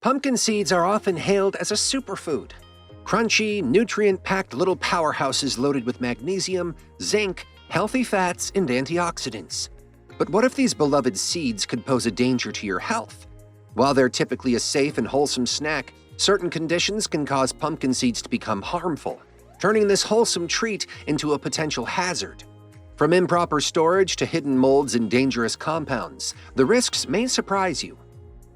Pumpkin seeds are often hailed as a superfood. Crunchy, nutrient-packed little powerhouses loaded with magnesium, zinc, healthy fats, and antioxidants. But what if these beloved seeds could pose a danger to your health? While they're typically a safe and wholesome snack, certain conditions can cause pumpkin seeds to become harmful, turning this wholesome treat into a potential hazard. From improper storage to hidden molds and dangerous compounds, the risks may surprise you.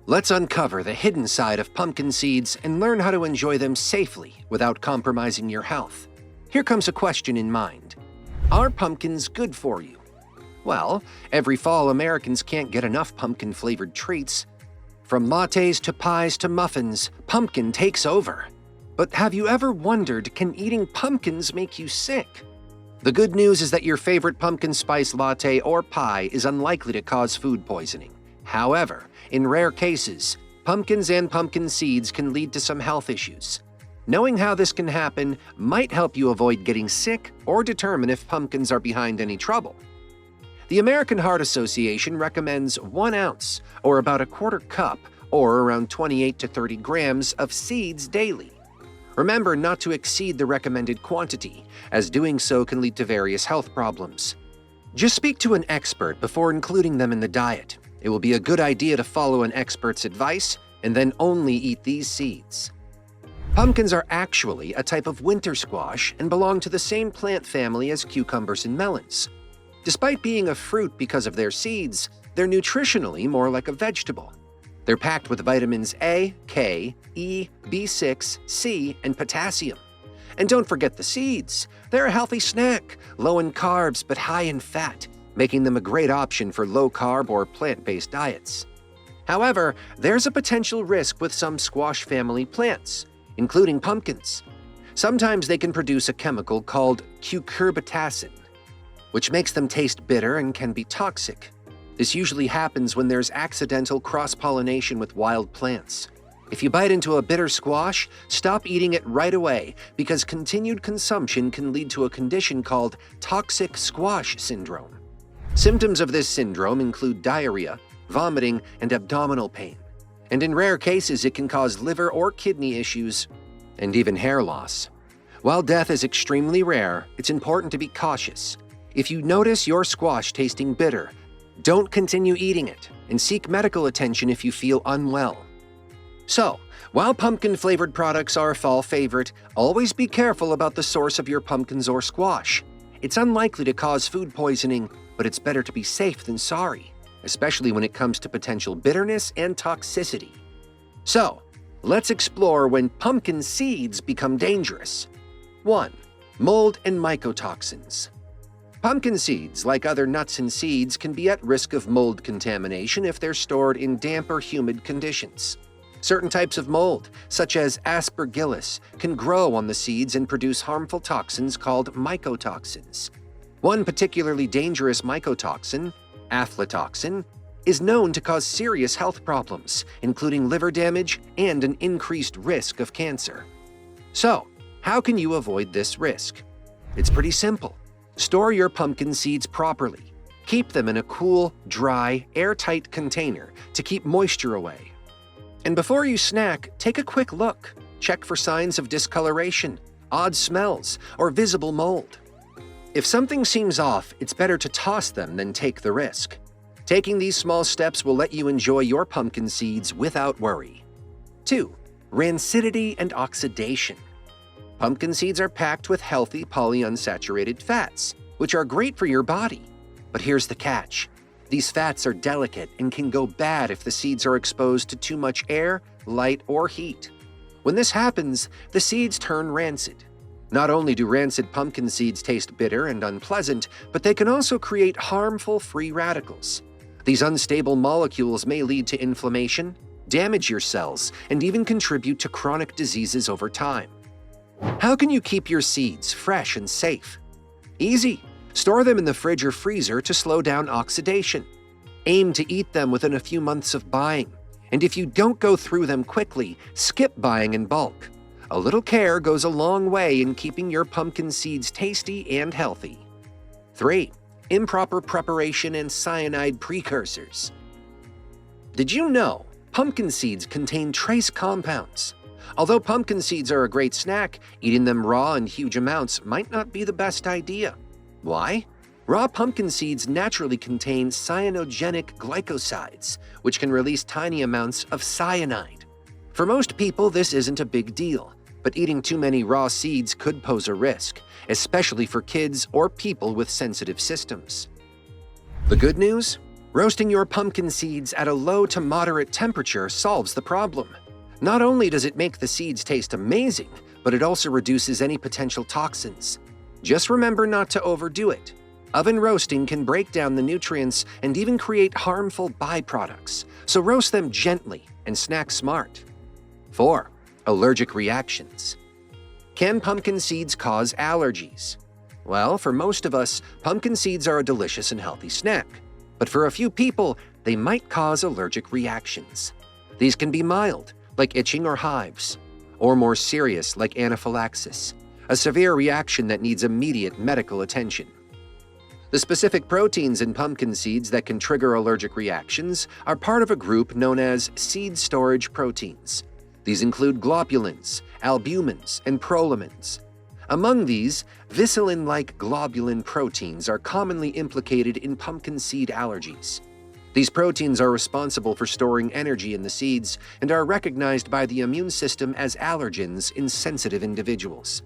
Let's uncover the hidden side of pumpkin seeds and learn how to enjoy them safely without compromising your health. Here comes a question in mind. Are pumpkins good for you? Well, every fall Americans can't get enough pumpkin-flavored treats. From lattes to pies to muffins, pumpkin takes over. But have you ever wondered, can eating pumpkins make you sick? The good news is that your favorite pumpkin spice latte or pie is unlikely to cause food poisoning. However, in rare cases, pumpkins and pumpkin seeds can lead to some health issues. Knowing how this can happen might help you avoid getting sick or determine if pumpkins are behind any trouble. The American Heart Association recommends 1 ounce, or about a quarter cup, or around 28 to 30 grams of seeds daily. Remember not to exceed the recommended quantity, as doing so can lead to various health problems. Just speak to an expert before including them in the diet. It will be a good idea to follow an expert's advice and then only eat these seeds. Pumpkins are actually a type of winter squash and belong to the same plant family as cucumbers and melons. Despite being a fruit because of their seeds, they're nutritionally more like a vegetable. They're packed with vitamins A, K, E, B6, C, and potassium. And don't forget the seeds. They're a healthy snack, low in carbs but high in fat, making them a great option for low-carb or plant-based diets. However, there's a potential risk with some squash family plants, including pumpkins. Sometimes they can produce a chemical called cucurbitacin, which makes them taste bitter and can be toxic. This usually happens when there's accidental cross-pollination with wild plants. If you bite into a bitter squash, stop eating it right away because continued consumption can lead to a condition called toxic squash syndrome. Symptoms of this syndrome include diarrhea, vomiting, and abdominal pain. And in rare cases, it can cause liver or kidney issues, and even hair loss. While death is extremely rare, it's important to be cautious. If you notice your squash tasting bitter, don't continue eating it, and seek medical attention if you feel unwell. So, while pumpkin-flavored products are a fall favorite, always be careful about the source of your pumpkins or squash. It's unlikely to cause food poisoning, but it's better to be safe than sorry, especially when it comes to potential bitterness and toxicity. So, let's explore when pumpkin seeds become dangerous. 1. Mold and mycotoxins. Pumpkin seeds, like other nuts and seeds, can be at risk of mold contamination if they're stored in damp or humid conditions. Certain types of mold, such as aspergillus, can grow on the seeds and produce harmful toxins called mycotoxins. One particularly dangerous mycotoxin, aflatoxin, is known to cause serious health problems, including liver damage and an increased risk of cancer. So, how can you avoid this risk? It's pretty simple. Store your pumpkin seeds properly. Keep them in a cool, dry, airtight container to keep moisture away. And before you snack, take a quick look. Check for signs of discoloration, odd smells, or visible mold. If something seems off, it's better to toss them than take the risk. Taking these small steps will let you enjoy your pumpkin seeds without worry. 2. Rancidity and oxidation. Pumpkin seeds are packed with healthy polyunsaturated fats, which are great for your body. But here's the catch. These fats are delicate and can go bad if the seeds are exposed to too much air, light, or heat. When this happens, the seeds turn rancid. Not only do rancid pumpkin seeds taste bitter and unpleasant, but they can also create harmful free radicals. These unstable molecules may lead to inflammation, damage your cells, and even contribute to chronic diseases over time. How can you keep your seeds fresh and safe? Easy. Store them in the fridge or freezer to slow down oxidation. Aim to eat them within a few months of buying. And if you don't go through them quickly, skip buying in bulk. A little care goes a long way in keeping your pumpkin seeds tasty and healthy. 3. Improper preparation and cyanide precursors. Did you know Pumpkin seeds contain trace compounds. Although pumpkin seeds are a great snack, eating them raw in huge amounts might not be the best idea. Why? Raw pumpkin seeds naturally contain cyanogenic glycosides, which can release tiny amounts of cyanide. For most people, this isn't a big deal, but eating too many raw seeds could pose a risk, especially for kids or people with sensitive systems. The good news? Roasting your pumpkin seeds at a low to moderate temperature solves the problem. Not only does it make the seeds taste amazing, but it also reduces any potential toxins. Just remember not to overdo it. Oven roasting can break down the nutrients and even create harmful byproducts, so roast them gently and snack smart. 4. Allergic reactions. Can pumpkin seeds cause allergies? Well, for most of us, pumpkin seeds are a delicious and healthy snack. But for a few people, they might cause allergic reactions. These can be mild, like itching or hives, or more serious, like anaphylaxis, a severe reaction that needs immediate medical attention. The specific proteins in pumpkin seeds that can trigger allergic reactions are part of a group known as seed storage proteins. These include globulins, albumins, and prolamins. Among these, viscillin-like globulin proteins are commonly implicated in pumpkin seed allergies. These proteins are responsible for storing energy in the seeds and are recognized by the immune system as allergens in sensitive individuals.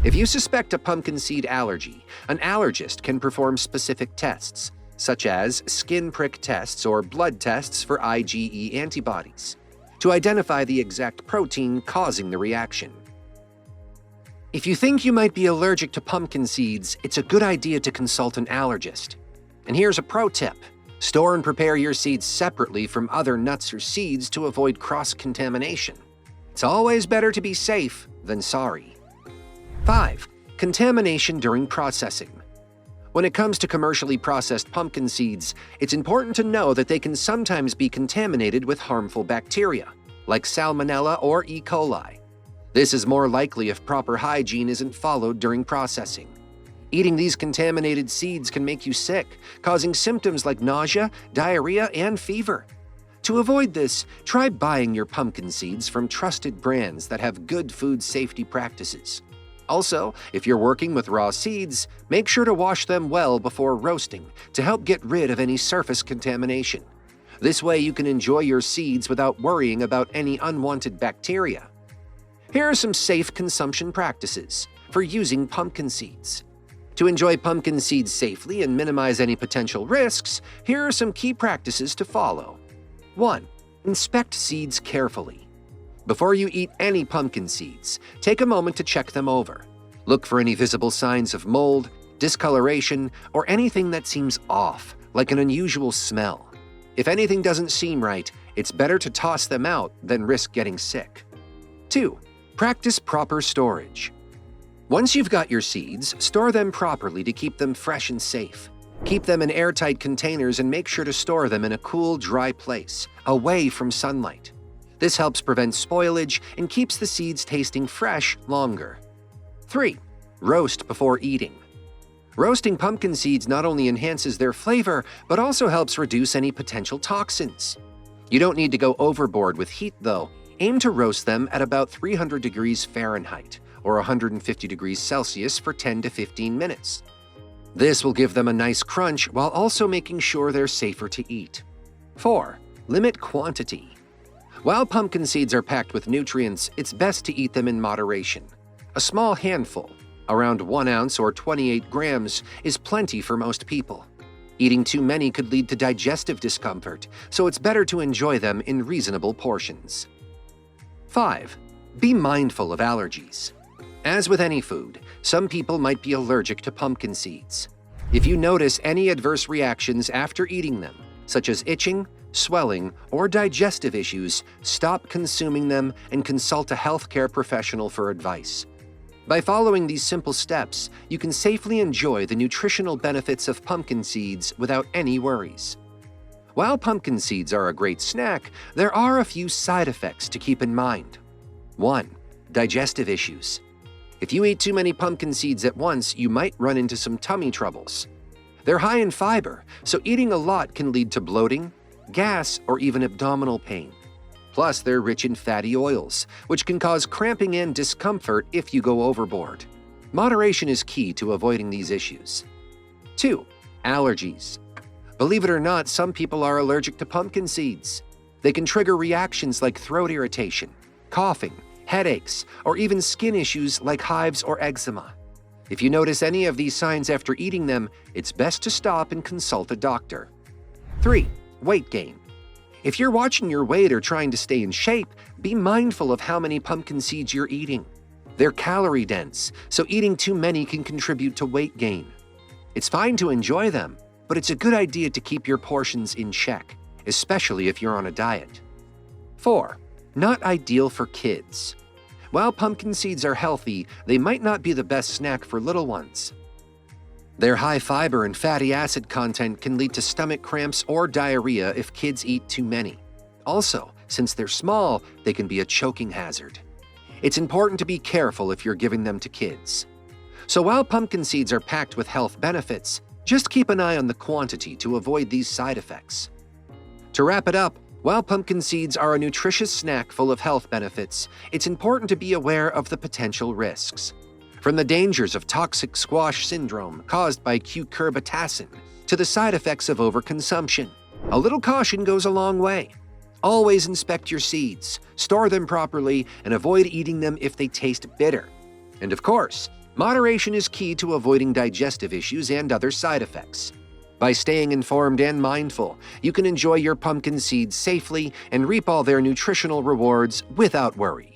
If you suspect a pumpkin seed allergy, an allergist can perform specific tests, such as skin prick tests or blood tests for IgE antibodies, to identify the exact protein causing the reaction. If you think you might be allergic to pumpkin seeds, it's a good idea to consult an allergist. And here's a pro tip. Store and prepare your seeds separately from other nuts or seeds to avoid cross-contamination. It's always better to be safe than sorry. 5. Contamination during processing. When it comes to commercially processed pumpkin seeds, it's important to know that they can sometimes be contaminated with harmful bacteria, like Salmonella or E. coli. This is more likely if proper hygiene isn't followed during processing. Eating these contaminated seeds can make you sick, causing symptoms like nausea, diarrhea, and fever. To avoid this, try buying your pumpkin seeds from trusted brands that have good food safety practices. Also, if you're working with raw seeds, make sure to wash them well before roasting to help get rid of any surface contamination. This way you can enjoy your seeds without worrying about any unwanted bacteria. Here are some safe consumption practices for using pumpkin seeds. To enjoy pumpkin seeds safely and minimize any potential risks, here are some key practices to follow. 1. Inspect seeds carefully. Before you eat any pumpkin seeds, take a moment to check them over. Look for any visible signs of mold, discoloration, or anything that seems off, like an unusual smell. If anything doesn't seem right, it's better to toss them out than risk getting sick. 2. Practice proper storage. Once you've got your seeds, store them properly to keep them fresh and safe. Keep them in airtight containers and make sure to store them in a cool, dry place, away from sunlight. This helps prevent spoilage and keeps the seeds tasting fresh longer. 3. Roast before eating. Roasting pumpkin seeds not only enhances their flavor, but also helps reduce any potential toxins. You don't need to go overboard with heat, though. Aim to roast them at about 300 degrees Fahrenheit or 150 degrees Celsius for 10 to 15 minutes. This will give them a nice crunch while also making sure they're safer to eat. 4. Limit quantity. While pumpkin seeds are packed with nutrients, it's best to eat them in moderation. A small handful, around 1 ounce or 28 grams, is plenty for most people. Eating too many could lead to digestive discomfort, so it's better to enjoy them in reasonable portions. 5. Be mindful of allergies. As with any food, some people might be allergic to pumpkin seeds. If you notice any adverse reactions after eating them, such as itching, swelling, or digestive issues, stop consuming them and consult a healthcare professional for advice. By following these simple steps, you can safely enjoy the nutritional benefits of pumpkin seeds without any worries. While pumpkin seeds are a great snack, there are a few side effects to keep in mind. 1. Digestive issues. If you eat too many pumpkin seeds at once, you might run into some tummy troubles. They're high in fiber, so eating a lot can lead to bloating, gas, or even abdominal pain. Plus, they're rich in fatty oils, which can cause cramping and discomfort if you go overboard. Moderation is key to avoiding these issues. 2. Allergies. Believe it or not, some people are allergic to pumpkin seeds. They can trigger reactions like throat irritation, coughing, headaches, or even skin issues like hives or eczema. If you notice any of these signs after eating them, it's best to stop and consult a doctor. 3. Weight gain. If you're watching your weight or trying to stay in shape, be mindful of how many pumpkin seeds you're eating. They're calorie dense, so eating too many can contribute to weight gain. It's fine to enjoy them, but it's a good idea to keep your portions in check, especially if you're on a diet. 4. Not ideal for kids. While pumpkin seeds are healthy, they might not be the best snack for little ones. Their high fiber and fatty acid content can lead to stomach cramps or diarrhea if kids eat too many. Also, since they're small, they can be a choking hazard. It's important to be careful if you're giving them to kids. So while pumpkin seeds are packed with health benefits, just keep an eye on the quantity to avoid these side effects. To wrap it up, while pumpkin seeds are a nutritious snack full of health benefits, it's important to be aware of the potential risks. From the dangers of toxic squash syndrome caused by cucurbitacin to the side effects of overconsumption, a little caution goes a long way. Always inspect your seeds, store them properly, and avoid eating them if they taste bitter. And of course, moderation is key to avoiding digestive issues and other side effects. By staying informed and mindful, you can enjoy your pumpkin seeds safely and reap all their nutritional rewards without worry.